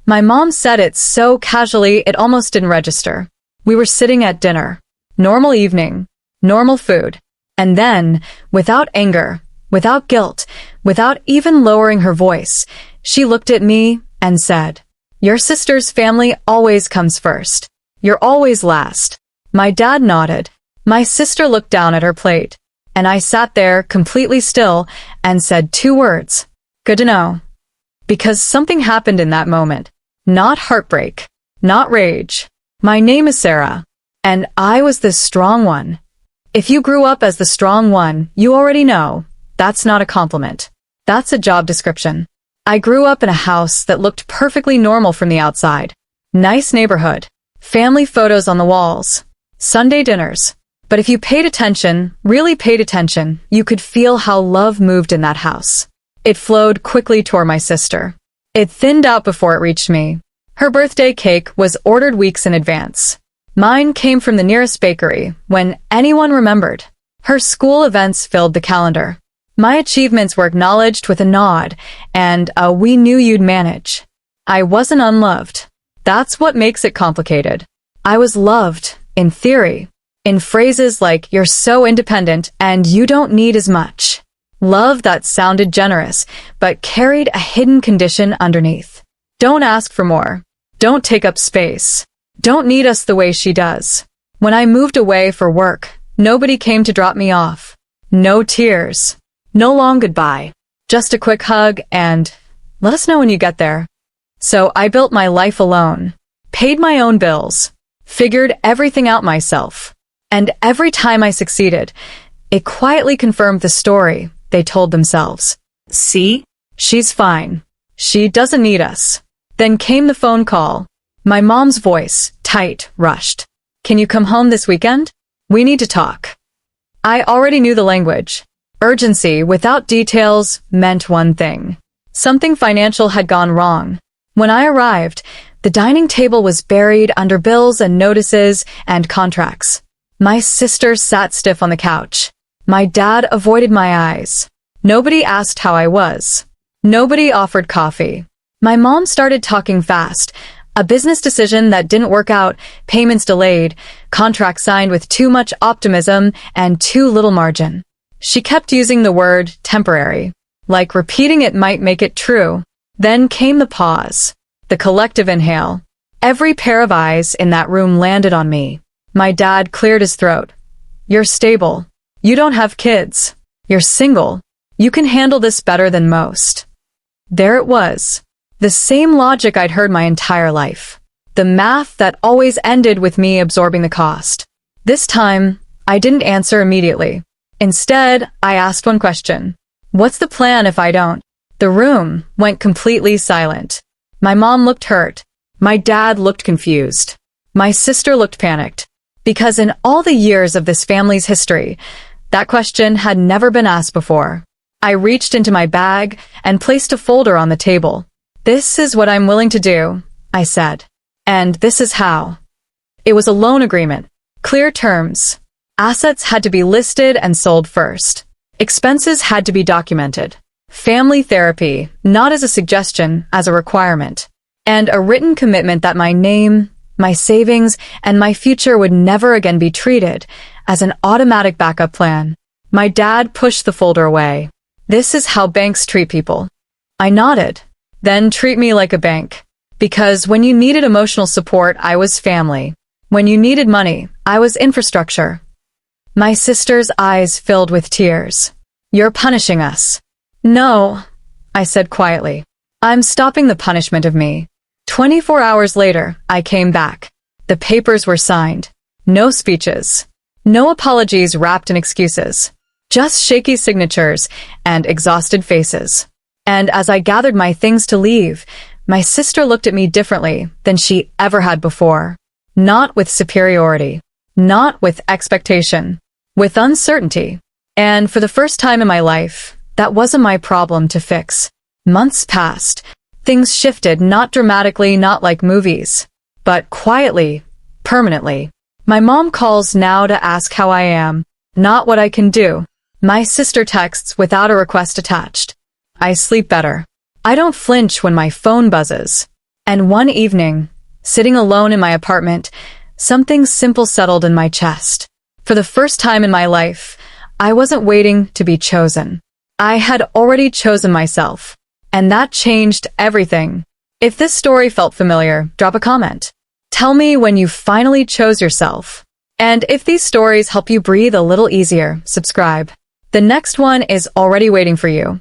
My mom said it so casually it almost didn't register. We were sitting at dinner. Normal evening. Normal food. And then, without anger, without guilt, without even lowering her voice, she looked at me and said, "Your sister's family always comes first. You're always last." My dad nodded. My sister looked down at her plate, and I sat there completely still and said 2 words. "Good to know." Because something happened in that moment. Not heartbreak. Not rage. My name is Sarah, and I was the strong one. If you grew up as the strong one, you already know. That's not a compliment. That's a job description. I grew up in a house that looked perfectly normal from the outside. Nice neighborhood. Family photos on the walls. Sunday dinners. But if you paid attention, really paid attention, you could feel how love moved in that house. It flowed quickly toward my sister. It thinned out before it reached me. Her birthday cake was ordered weeks in advance. Mine came from the nearest bakery, when anyone remembered. Her school events filled the calendar. My achievements were acknowledged with a nod, and a "we knew you'd manage." I wasn't unloved. That's what makes it complicated. I was loved, in theory, in phrases like "you're so independent and you don't need as much." Love that sounded generous, but carried a hidden condition underneath. Don't ask for more. Don't take up space. Don't need us the way she does. When I moved away for work, nobody came to drop me off. No tears. No long goodbye. Just a quick hug and, "Let us know when you get there." So I built my life alone. Paid my own bills. Figured everything out myself. And every time I succeeded, it quietly confirmed the story they told themselves. "See? She's fine. She doesn't need us." Then came the phone call. My mom's voice, tight, rushed. "Can you come home this weekend? We need to talk." I already knew the language. Urgency without details meant one thing. Something financial had gone wrong. When I arrived, the dining table was buried under bills and notices and contracts. My sister sat stiff on the couch. My dad avoided my eyes. Nobody asked how I was. Nobody offered coffee. My mom started talking fast. A business decision that didn't work out, payments delayed, contracts signed with too much optimism and too little margin. She kept using the word temporary, like repeating it might make it true. Then came the pause, the collective inhale. Every pair of eyes in that room landed on me. My dad cleared his throat. "You're stable. You don't have kids. You're single. You can handle this better than most." There it was. The same logic I'd heard my entire life. The math that always ended with me absorbing the cost. This time, I didn't answer immediately. Instead, I asked one question. "What's the plan if I don't?" The room went completely silent. My mom looked hurt. My dad looked confused. My sister looked panicked. Because in all the years of this family's history, that question had never been asked before. I reached into my bag and placed a folder on the table. "This is what I'm willing to do," I said. "And this is how." It was a loan agreement. Clear terms. Assets had to be listed and sold first. Expenses had to be documented. Family therapy, not as a suggestion, as a requirement. And a written commitment that my name, my savings, and my future would never again be treated as an automatic backup plan. My dad pushed the folder away. "This is how banks treat people." I nodded. "Then treat me like a bank. Because when you needed emotional support, I was family. When you needed money, I was infrastructure." My sister's eyes filled with tears. "You're punishing us." "No," I said quietly. "I'm stopping the punishment of me." 24 hours later, I came back. The papers were signed. No speeches. No apologies wrapped in excuses. Just shaky signatures and exhausted faces. And as I gathered my things to leave, my sister looked at me differently than she ever had before. Not with superiority. Not with expectation. With uncertainty. And for the first time in my life, that wasn't my problem to fix. Months passed. Things shifted, not dramatically, not like movies, but quietly, permanently. My mom calls now to ask how I am, not what I can do. My sister texts without a request attached. I sleep better. I don't flinch when my phone buzzes. And one evening, sitting alone in my apartment, something simple settled in my chest. For the first time in my life, I wasn't waiting to be chosen. I had already chosen myself. And that changed everything. If this story felt familiar, drop a comment. Tell me when you finally chose yourself. And if these stories help you breathe a little easier, subscribe. The next one is already waiting for you.